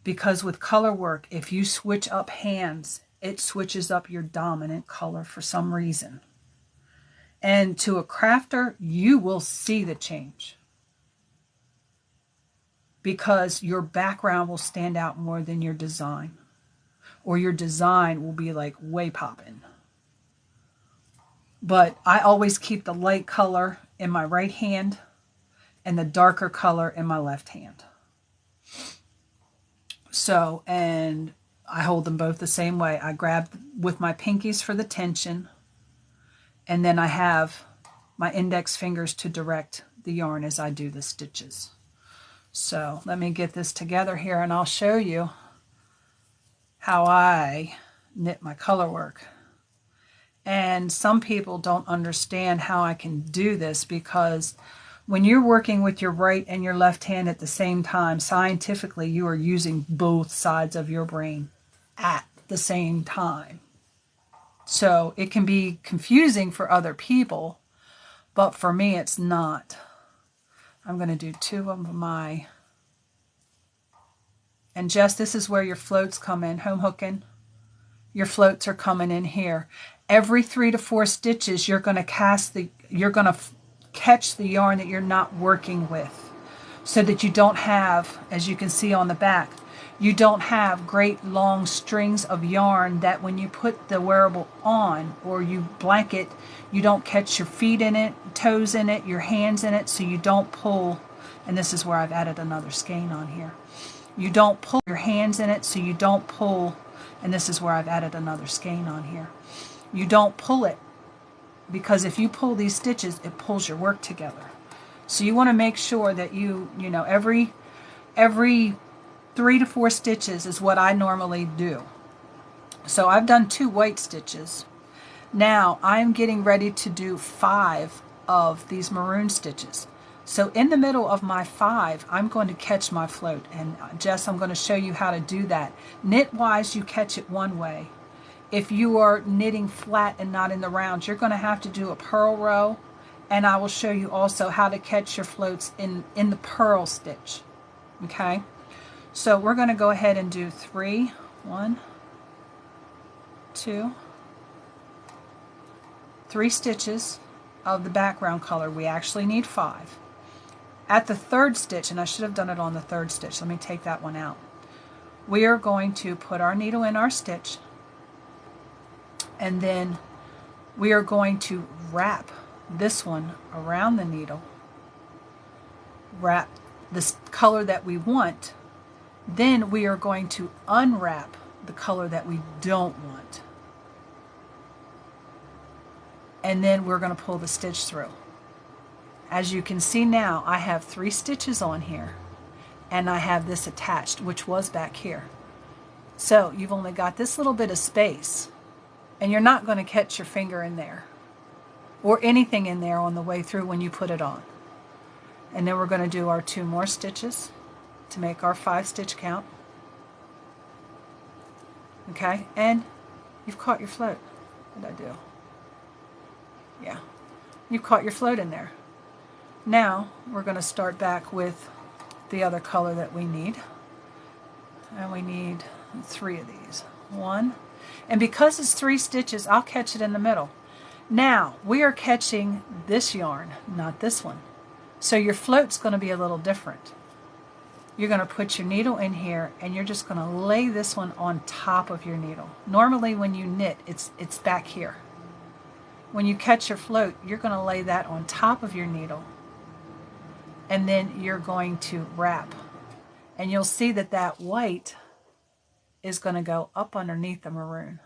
Because with color work, if you switch up hands, it switches up your dominant color for some reason. And to a crafter, you will see the change, because your background will stand out more than your design, or your design will be like way popping. But I always keep the light color in my right hand and the darker color in my left hand. So, and I hold them both the same way. I grab with my pinkies for the tension, and then I have my index fingers to direct the yarn as I do the stitches. So let me get this together here, and I'll show you how I knit my color work. And some people don't understand how I can do this, because When you're working with your right and your left hand at the same time, scientifically, you are using both sides of your brain at the same time. So it can be confusing for other people, but for me, it's not. I'm going to do 2 of my, and Jess, this is where your floats come in, home hooking. Your floats are coming in here. Every 3 to 4 stitches, you're going to catch the yarn that you're not working with, so that you don't have, as you can see on the back, you don't have great long strings of yarn that when you put the wearable on or you blanket, you don't catch your feet in it, toes in it, your hands in it, so you don't pull. And this is where I've added another skein on here. You don't pull your hands in it, so you don't pull. And this is where I've added another skein on here. You don't pull it, because if you pull these stitches, it pulls your work together. So you want to make sure that you know, every 3 to 4 stitches is what I normally do. So I've done 2 white stitches. Now I'm getting ready to do 5 of these maroon stitches. So in the middle of my 5, I'm going to catch my float. And Jess, I'm going to show you how to do that. Knit-wise, you catch it one way. If you are knitting flat and not in the rounds, you're going to have to do a purl row. And I will show you also how to catch your floats in the purl stitch. Okay? So we're going to go ahead and do 3. 1, 2, 3 stitches of the background color. We actually need 5. At the 3rd stitch, and I should have done it on the 3rd stitch, let me take that one out. We are going to put our needle in our stitch, and then we are going to wrap this one around the needle, wrap this color that we want. Then we are going to unwrap the color that we don't want. And then we're going to pull the stitch through. As you can see now, I have 3 stitches on here, and I have this attached, which was back here. So you've only got this little bit of space, and you're not going to catch your finger in there or anything in there on the way through when you put it on. And then we're going to do our 2 more stitches to make our 5 stitch count. Okay, and you've caught your float. What did I do? Yeah, you've caught your float in there. Now we're going to start back with the other color that we need. And we need 3 of these. 1. And because it's 3 stitches, I'll catch it in the middle. Now we are catching this yarn, not this one. So your float's going to be a little different. You're going to put your needle in here, and you're just going to lay this one on top of your needle. Normally when you knit, it's back here. When you catch your float, you're going to lay that on top of your needle, and then you're going to wrap. And you'll see that that white is going to go up underneath the maroon.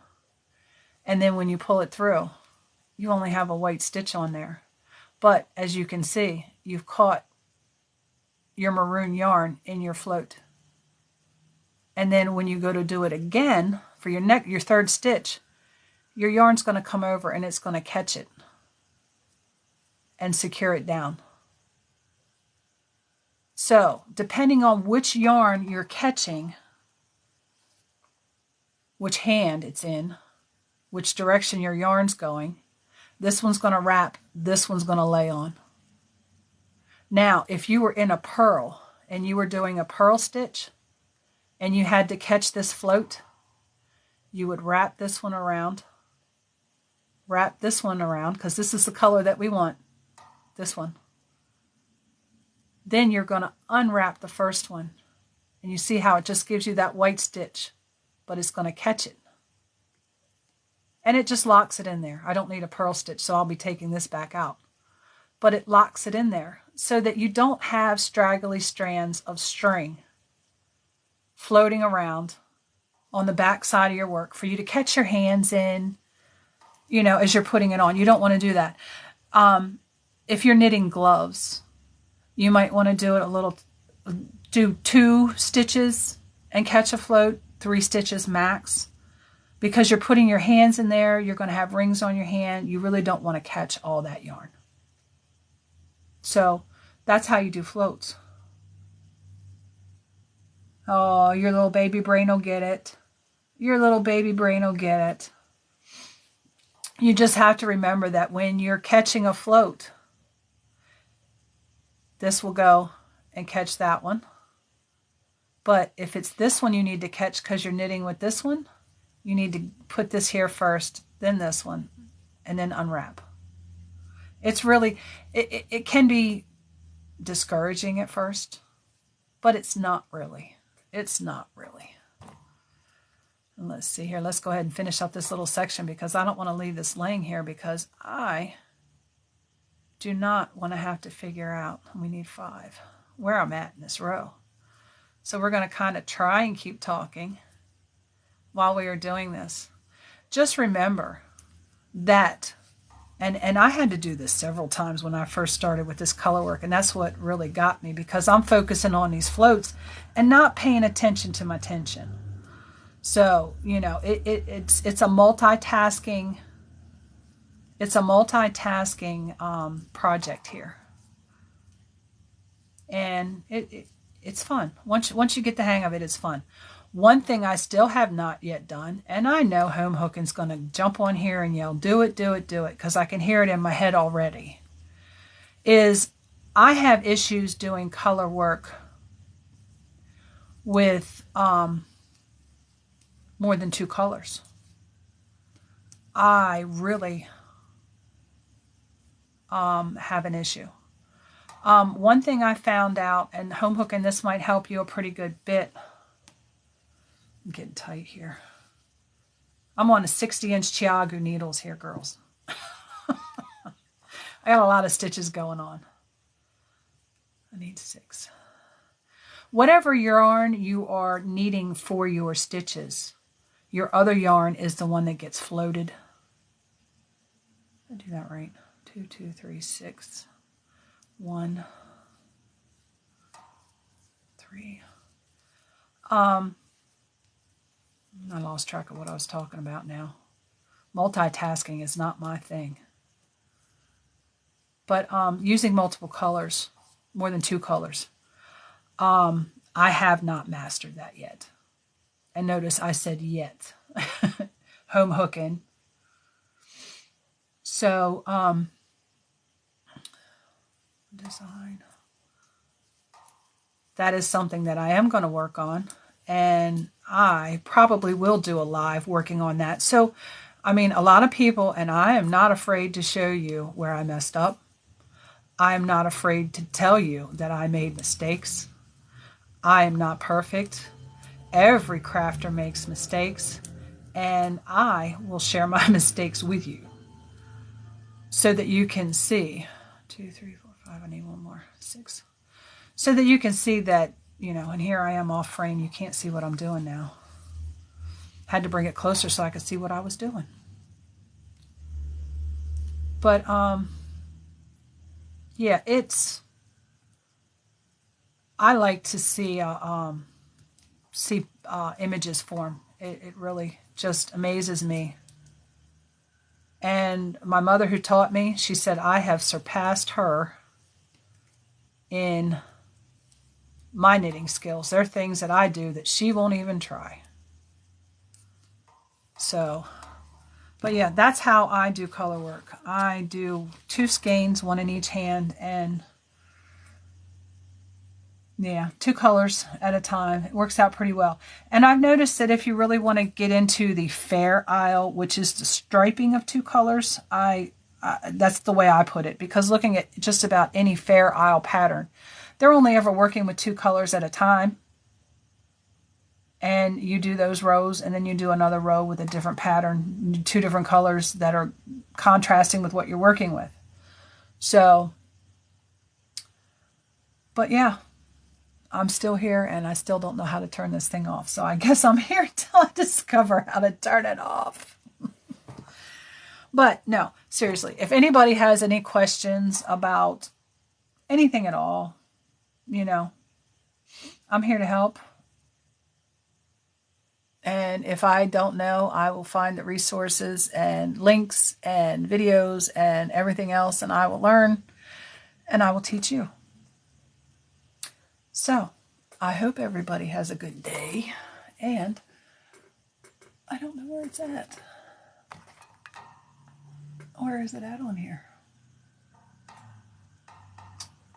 And then when you pull it through, you only have a white stitch on there. But as you can see, you've caught your maroon yarn in your float. And then when you go to do it again for your 3rd stitch, your yarn's going to come over and it's going to catch it and secure it down. So depending on which yarn you're catching, which hand it's in, which direction your yarn's going, this one's going to wrap, this one's going to lay on. Now, if you were in a purl and you were doing a purl stitch and you had to catch this float, you would wrap this one around, because this is the color that we want, this one. Then you're going to unwrap the first one, and you see how it just gives you that white stitch, but it's going to catch it. And it just locks it in there. I don't need a purl stitch, so I'll be taking this back out. But it locks it in there so that you don't have straggly strands of string floating around on the back side of your work for you to catch your hands in, you know, as you're putting it on. You don't want to do that. If you're knitting gloves, you might want to do it do 2 stitches and catch a float, 3 stitches max. Because you're putting your hands in there, you're going to have rings on your hand. You really don't want to catch all that yarn. So That's how you do floats. Oh, your little baby brain will get it. Your little baby brain will get it. You just have to remember that when you're catching a float, this will go and catch that one. But if it's this one you need to catch because you're knitting with this one, you need to put this here first, then this one, and then unwrap. It's really, it can be discouraging at first, but it's not really. It's not really. And let's see here. Let's go ahead and finish up this little section because I don't want to leave this laying here because I do not want to have to figure out, we need 5, where I'm at in this row. So we're going to kind of try and keep talking while we are doing this. Just remember that, and I had to do this several times when I first started with this color work, and that's what really got me because I'm focusing on these floats and not paying attention to my tension. So, you know, it's a multitasking, project here. And it's fun. Once you get the hang of it, it's fun. One thing I still have not yet done, and I know Home Hooking's going to jump on here and yell, do it, do it, do it, because I can hear it in my head already, is I have issues doing color work with more than 2 colors. I really have an issue. One thing I found out, and Home Hooking, this might help you a pretty good bit. I'm getting tight here. I'm on a 60-inch Chiagu needles here, girls. I got a lot of stitches going on. I need 6. Whatever yarn you are needing for your stitches, your other yarn is the one that gets floated. Did I do that right? 2, 2, 3, 6. 1, 3. I lost track of what I was talking about now. Multitasking is not my thing. But using multiple colors, more than 2 colors, I have not mastered that yet. And notice I said yet. Home Hooking. So, design. That is something that I am going to work on. And I probably will do a live working on that. So, I mean, a lot of people, and I am not afraid to show you where I messed up. I am not afraid to tell you that I made mistakes. I am not perfect. Every crafter makes mistakes. And I will share my mistakes with you so that you can see. 2, 3, 4, 5, I need one more. 6. So that you can see that, you know, and here I am off frame. You can't see what I'm doing now. Had to bring it closer so I could see what I was doing. But, yeah, I like to see, images form. It really just amazes me. And my mother who taught me, she said, I have surpassed her in my knitting skills. There are things that I do that she won't even try. So, but yeah, that's how I do color work. I do 2 skeins, 1 in each hand, and yeah, 2 colors at a time. It works out pretty well. And I've noticed that if you really want to get into the fair aisle, which is the striping of 2 colors, that's the way I put it, because looking at just about any fair aisle pattern, they're only ever working with 2 colors at a time. And you do those rows, and then you do another row with a different pattern, 2 different colors that are contrasting with what you're working with. So, but yeah, I'm still here, and I still don't know how to turn this thing off. So I guess I'm here until I discover how to turn it off. But no, seriously, if anybody has any questions about anything at all, you know, I'm here to help. And if I don't know, I will find the resources and links and videos and everything else, and I will learn and I will teach you. So, I hope everybody has a good day, and I don't know where it's at. Where is it at on here?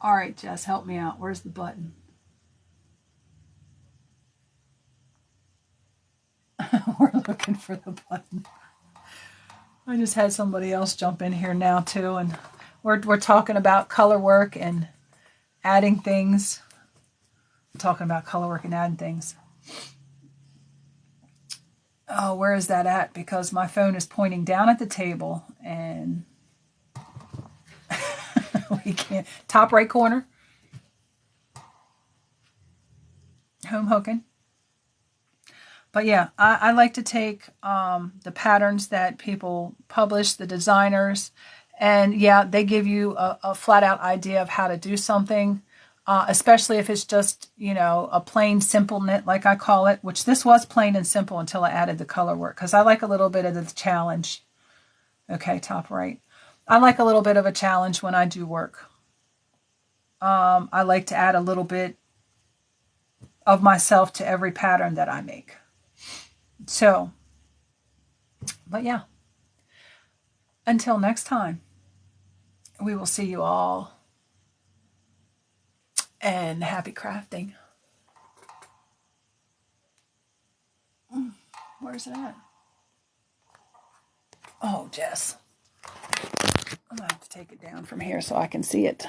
All right, Jess, help me out. Where's the button? We're looking for the button. I just had somebody else jump in here now too, and we're talking about color work and adding things. I'm talking about color work and adding things. Oh, where is that at? Because my phone is pointing down at the table and we can't. Top right corner. Home hooking. But yeah, I like to take the patterns that people publish, the designers, and yeah, they give you a flat out idea of how to do something, especially if it's just, you know, a plain simple knit, like I call it, which this was plain and simple until I added the color work, because I like a little bit of the challenge. Okay, top right. I like a little bit of a challenge when I do work. I like to add a little bit of myself to every pattern that I make. So, but yeah, until next time, we will see you all, and happy crafting. Where's it at? Oh, Jess. I'm going to have to take it down from here so I can see it.